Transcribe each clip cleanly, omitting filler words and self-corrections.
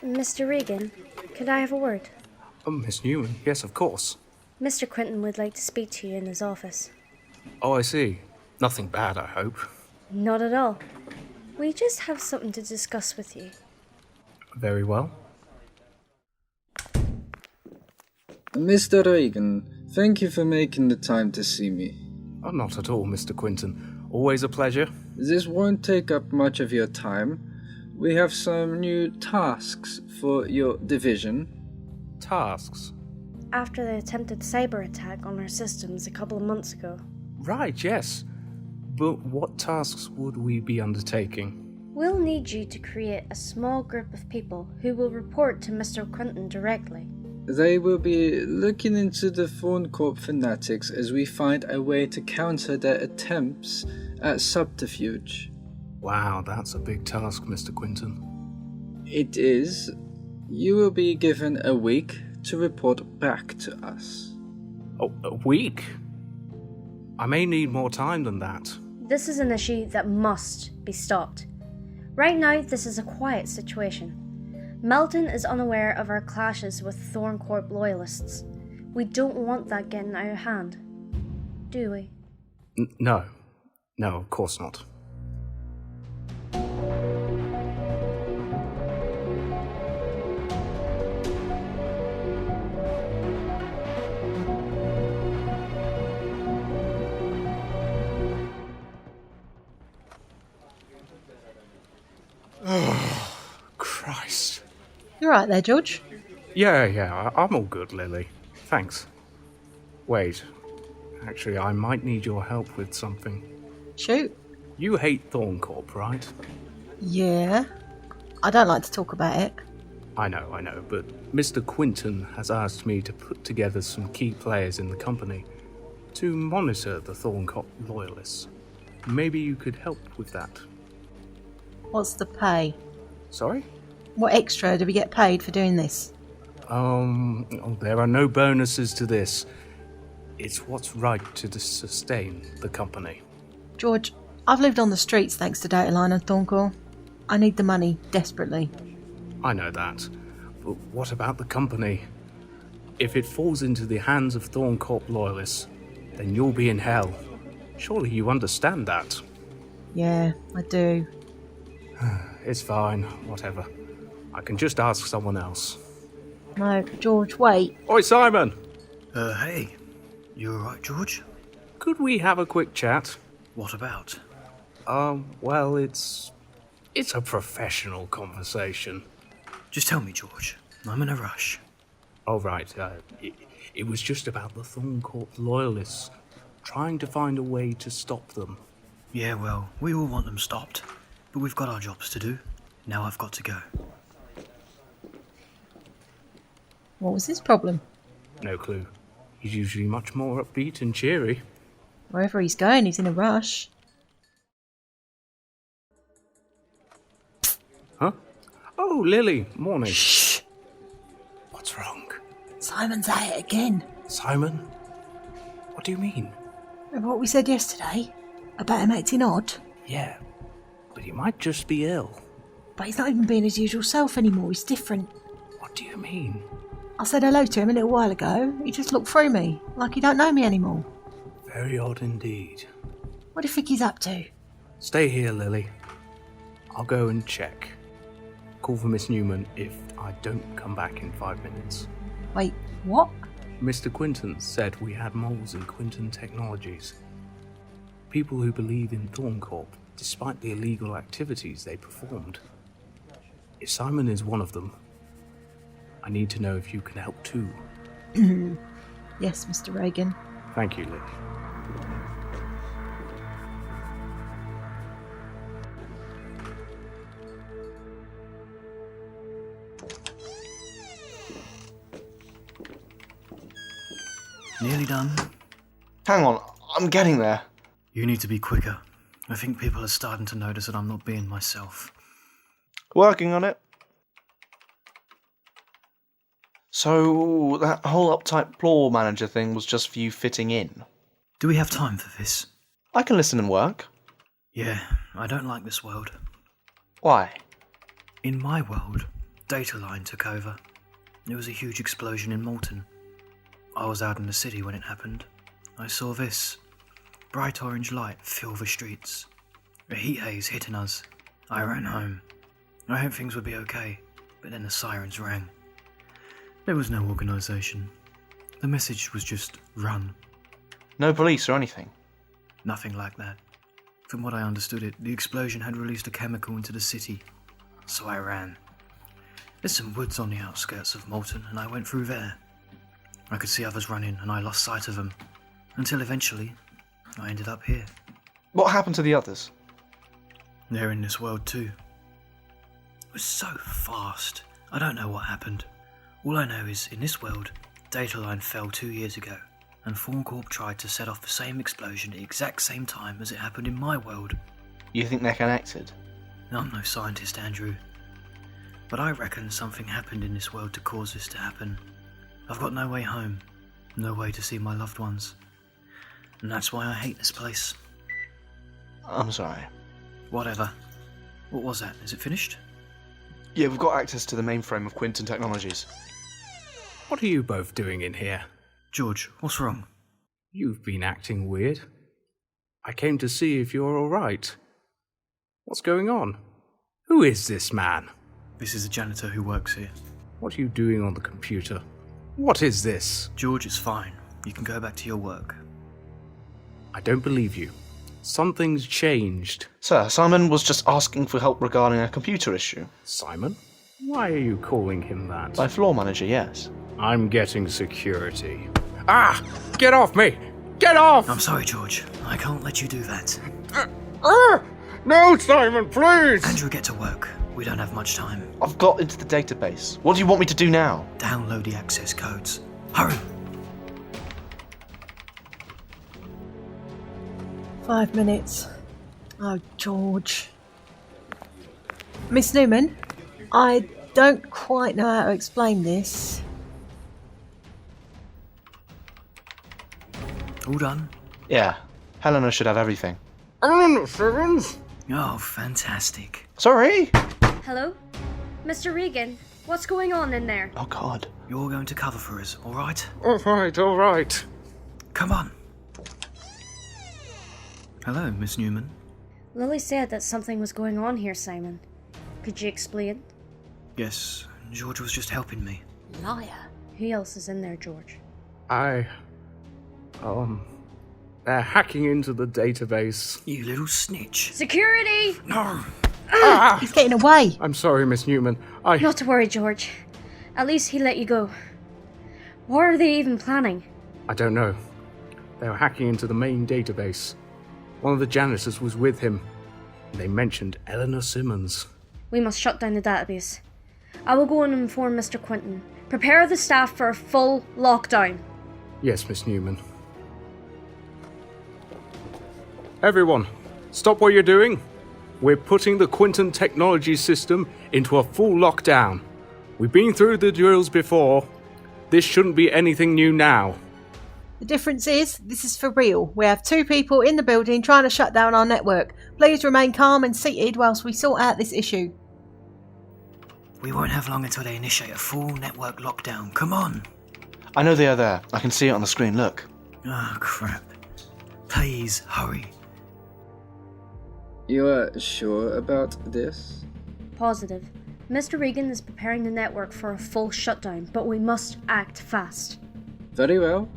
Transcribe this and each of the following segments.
Mr. Regan, could I have a word? Miss Newman, yes, of course. Mr. Quintin would like to speak to you in his office. Oh, I see. Nothing bad, I hope. Not at all. We just have something to discuss with you. Very well. Mr. Regan, thank you for making the time to see me. Oh, not at all, Mr. Quintin. Always a pleasure. This won't take up much of your time. We have some new tasks for your division. Tasks? After the attempted cyber attack on our systems a couple of months ago. Right, yes. But what tasks would we be undertaking? We'll need you to create a small group of people who will report to Mr. Quintin directly. They will be looking into the Thorncorp fanatics as we find a way to counter their attempts at subterfuge. Wow, that's a big task, Mr. Quintin. It is. You will be given a week to report back to us. Oh, a week? I may need more time than that. This is an issue that must be stopped. Right now, this is a quiet situation. Melton is unaware of our clashes with Thorncorp loyalists. We don't want that getting out of hand, do we? No. No, of course not. Oh, Christ. You right there, George? Yeah, I'm all good, Lily. Thanks. Wait. Actually, I might need your help with something. Shoot. You hate Thorncorp, right? Yeah. I don't like to talk about it. I know, but Mr. Quintin has asked me to put together some key players in the company to monitor the Thorncorp loyalists. Maybe you could help with that. What's the pay? Sorry? What extra do we get paid for doing this? There are no bonuses to this. It's what's right to sustain the company. George, I've lived on the streets thanks to Dataline and Thorncorp. I need the money, desperately. I know that. But what about the company? If it falls into the hands of Thorncorp loyalists, then you'll be in hell. Surely you understand that. Yeah, I do. It's fine, whatever. I can just ask someone else. No, George, wait. Oi, Simon! Hey. You alright, George? Could we have a quick chat? What about? Well, it's a professional conversation. Just tell me, George. I'm in a rush. Oh, right. It was just about the Thorncorp loyalists, trying to find a way to stop them. Yeah, well, we all want them stopped. But we've got our jobs to do. Now I've got to go. What was his problem? No clue. He's usually much more upbeat and cheery. Wherever he's going, he's in a rush. Huh? Oh, Lily, morning. Shh! What's wrong? Simon's at it again. Simon? What do you mean? Remember what we said yesterday? About him acting odd? Yeah, but he might just be ill. But he's not even being his usual self anymore, he's different. What do you mean? I said hello to him a little while ago. He just looked through me, like he don't know me anymore. Very odd indeed. What do you think he's up to? Stay here, Lily. I'll go and check. Call for Miss Newman if I don't come back in 5 minutes. Wait, what? Mr. Quintin said we had moles in Quintin Technologies. People who believe in Thorncorp, despite the illegal activities they performed. If Simon is one of them, I need to know if you can help too. Yes, Mr. Regan. Thank you, Lily. Nearly done. Hang on, I'm getting there. You need to be quicker. I think people are starting to notice that I'm not being myself. Working on it. So, that whole uptight floor manager thing was just for you fitting in? Do we have time for this? I can listen and work. Yeah, I don't like this world. Why? In my world, data line took over. There was a huge explosion in Malton. I was out in the city when it happened. I saw this. Bright orange light fill the streets. A heat haze hitting us. I ran home. I hoped things would be okay, but then the sirens rang. There was no organisation. The message was just run. No police or anything? Nothing like that. From what I understood it, the explosion had released a chemical into the city. So I ran. There's some woods on the outskirts of Malton, and I went through there. I could see others running, and I lost sight of them. Until eventually, I ended up here. What happened to the others? They're in this world too. It was so fast. I don't know what happened. All I know is, in this world, data line fell 2 years ago, and Thorncorp tried to set off the same explosion at the exact same time as it happened in my world. You think they're connected? I'm no scientist, Andrew. But I reckon something happened in this world to cause this to happen. I've got no way home, no way to see my loved ones. And that's why I hate this place. I'm sorry. Whatever. What was that? Is it finished? Yeah, we've got access to the mainframe of Quintin Technologies. What are you both doing in here? George, what's wrong? You've been acting weird. I came to see if you're alright. What's going on? Who is this man? This is a janitor who works here. What are you doing on the computer? What is this? George, it's fine. You can go back to your work. I don't believe you. Something's changed. Sir, Simon was just asking for help regarding a computer issue. Simon? Why are you calling him that? My floor manager, yes. I'm getting security. Ah! Get off me! Get off! I'm sorry, George. I can't let you do that. No, Simon, please! Andrew, get to work. We don't have much time. I've got into the database. What do you want me to do now? Download the access codes. Hurry! 5 minutes. Oh, George. Miss Newman, I don't quite know how to explain this. All done? Yeah, Helena should have everything. Oh, fantastic. Sorry? Hello? Mr. Regan, what's going on in there? Oh God. You're going to cover for us, alright? Alright. Come on. Hello, Miss Newman. Lily said that something was going on here, Simon. Could you explain? Yes, George was just helping me. Liar. Who else is in there, George? They're hacking into the database. You little snitch. Security! No! He's getting away. I'm sorry, Miss Newman. Not to worry, George. At least he let you go. What are they even planning? I don't know. They were hacking into the main database. One of the janitors was with him. They mentioned Eleanor Simmons. We must shut down the database. I will go and inform Mr. Quintin. Prepare the staff for a full lockdown. Yes, Miss Newman. Everyone, stop what you're doing. We're putting the Quintin Technologies system into a full lockdown. We've been through the drills before. This shouldn't be anything new now. The difference is, this is for real. We have 2 people in the building trying to shut down our network. Please remain calm and seated whilst we sort out this issue. We won't have long until they initiate a full network lockdown. Come on! I know they are there. I can see it on the screen, look. Oh, crap. Please, hurry. You are sure about this? Positive. Mr. Regan is preparing the network for a full shutdown, but we must act fast. Very well.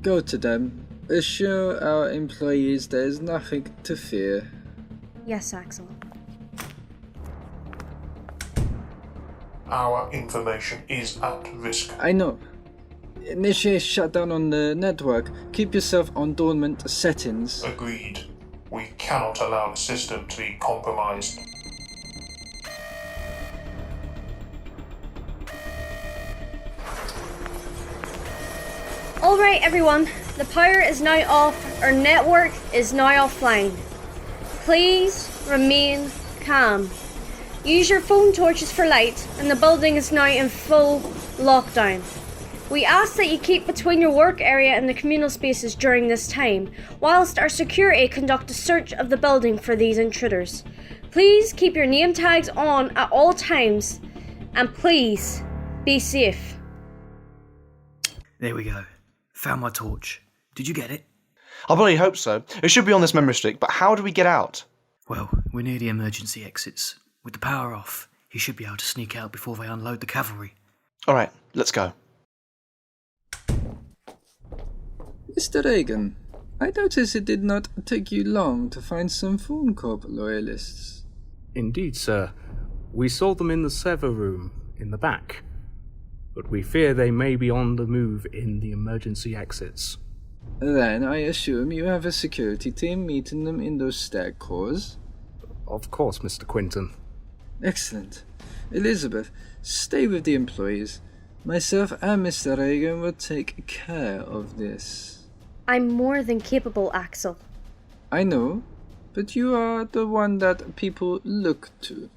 Go to them. Assure our employees there is nothing to fear. Yes, Axel. Our information is at risk. I know. Initiate shutdown on the network. Keep yourself on dormant settings. Agreed. We cannot allow the system to be compromised. Alright, everyone. The power is now off. Our network is now offline. Please remain calm. Use your phone torches for light, and the building is now in full lockdown. We ask that you keep between your work area and the communal spaces during this time, whilst our security conduct a search of the building for these intruders. Please keep your name tags on at all times, And please, be safe. There we go. Found my torch. Did you get it? I bloody hope so. It should be on this memory stick, but how do we get out? Well, we're near the emergency exits. With the power off, he should be able to sneak out before they unload the cavalry. Alright, let's go. Mr. Reagan, I notice it did not take you long to find some Phone Corp loyalists. Indeed, sir. We saw them in the server room in the back, but we fear they may be on the move in the emergency exits. Then I assume you have a security team meeting them in those stag cores? Of course, Mr. Quintin. Excellent. Elizabeth, stay with the employees. Myself and Mr. Reagan will take care of this. I'm more than capable, Axel. I know, but you are the one that people look to.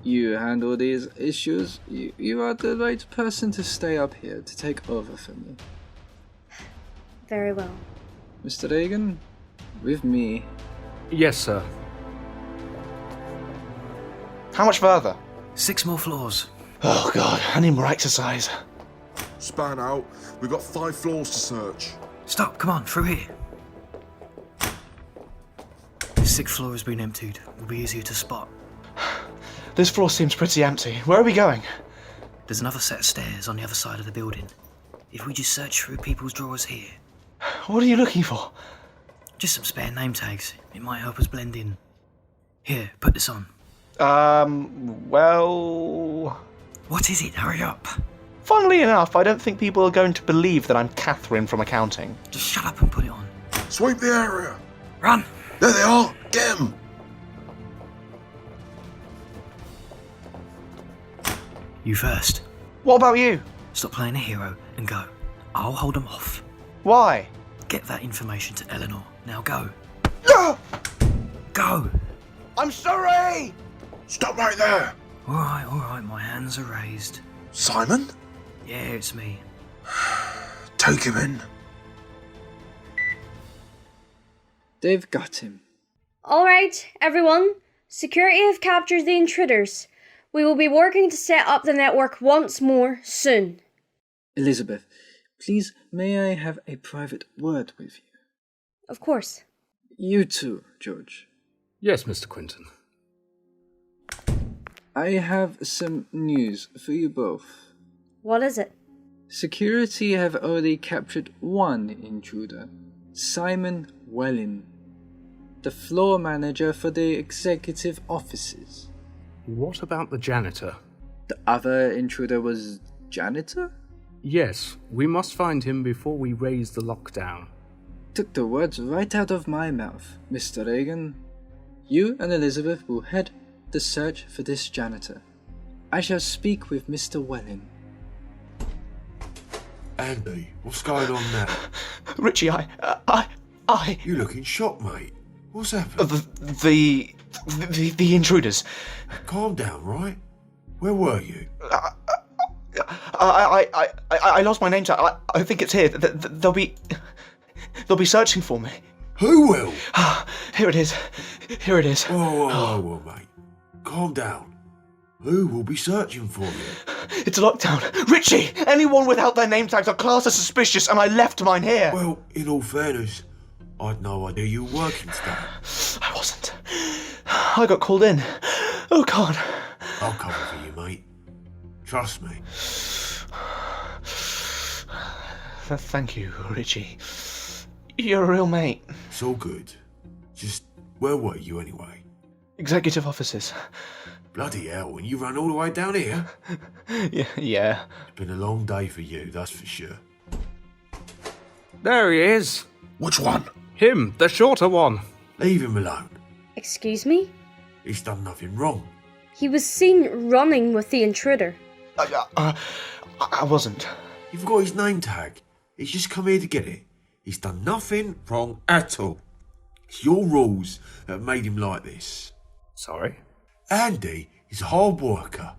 You handle these issues. You are the right person to stay up here to take over for me. Very well. Mr. Reagan, with me. Yes, sir. How much further? 6 more floors. Oh god, I need more exercise. Span out. We've got 5 floors to search. Stop, come on, through here. The 6th floor has been emptied. Will be easier to spot. This floor seems pretty empty. Where are we going? There's another set of stairs on the other side of the building. If we just search through people's drawers here. What are you looking for? Just some spare name tags. It might help us blend in. Here, put this on. Well... What is it? Hurry up. Funnily enough, I don't think people are going to believe that I'm Catherine from accounting. Just shut up and put it on. Sweep the area. Run! There they are. Get 'em. You first. What about you? Stop playing a hero and go. I'll hold them off. Why? Get that information to Eleanor. Now go. Ah! Go! I'm sorry! Stop right there. Alright, my hands are raised. Simon? Yeah, it's me. Take him in. They've got him. Alright, everyone. Security have captured the intruders. We will be working to set up the network once more soon. Elizabeth, please may I have a private word with you? Of course. You too, George. Yes, Mr. Quintin. I have some news for you both. What is it? Security have already captured one intruder, Simon Alyn, the floor manager for the executive offices. What about the janitor? The other intruder was janitor? Yes, we must find him before we raise the lockdown. Took the words right out of my mouth, Mr. Reagan. You and Elizabeth will head the search for this janitor. I shall speak with Mr. Alyn. Andy, what's going on now? Richie, I... You look in shock, mate. What's happened? The intruders. Calm down, right? Where were you? I lost my name tag. I think it's here. They'll be searching for me. Who will? Here it is. Here it is. Whoa, mate. Calm down. Who will be searching for you? It's a lockdown. Richie! Anyone without their name tags are classed as suspicious, and I left mine here. Well, in all fairness, I'd no idea you were working today. I wasn't. I got called in. Oh, God. I'll cover for you, mate. Trust me. Thank you, Richie. You're a real mate. It's all good. Just, where were you anyway? Executive offices. Bloody hell, and you ran all the way down here? Yeah. It's been a long day for you, that's for sure. There he is! Which one? Him, the shorter one! Leave him alone. Excuse me? He's done nothing wrong. He was seen running with the intruder. I wasn't. You've got his name tag. He's just come here to get it. He's done nothing wrong at all. It's your rules that have made him like this. Sorry? Andy is a hard worker.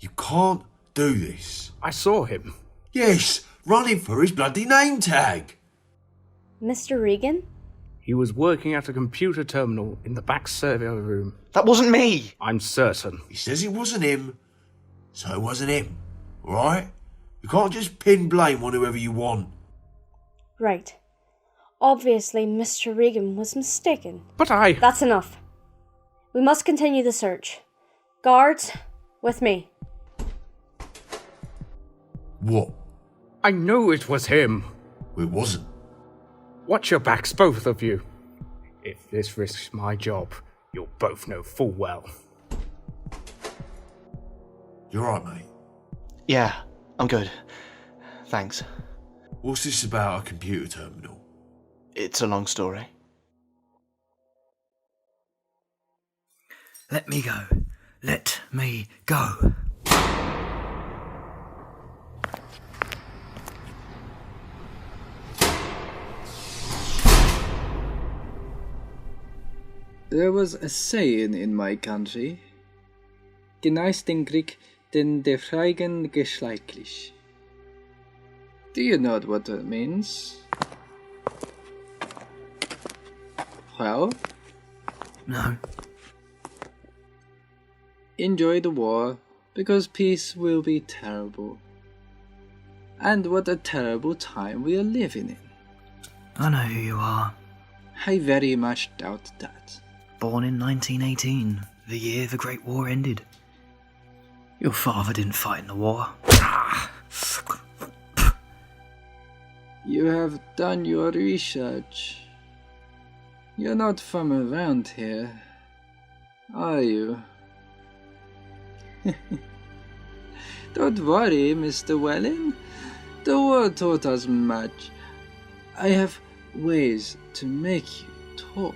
You can't do this. I saw him. Yes, running for his bloody name tag. Mr. Regan? He was working at a computer terminal in the back server room. That wasn't me! I'm certain. He says it wasn't him, So it wasn't him, alright? You can't just pin blame on whoever you want. Right. Obviously, Mr. Regan was mistaken. But I... That's enough. We must continue the search. Guards, with me. What? I know it was him. It wasn't. Watch your backs, both of you. If this risks my job, you'll both know full well. You're right, mate. Yeah, I'm good. Thanks. What's this about a computer terminal? It's a long story. Let me go. Let me go. There was a saying in my country. Geneistingkrieg den der Freigen geschlechtlich. Do you know what that means? Well? No. Enjoy the war, because peace will be terrible. And what a terrible time we are living in. I know who you are. I very much doubt that. Born in 1918, the year the Great War ended. Your father didn't fight in the war. You have done your research. You're not from around here, are you? Don't worry, Mr. Wellen. The war taught us much. I have ways to make you talk.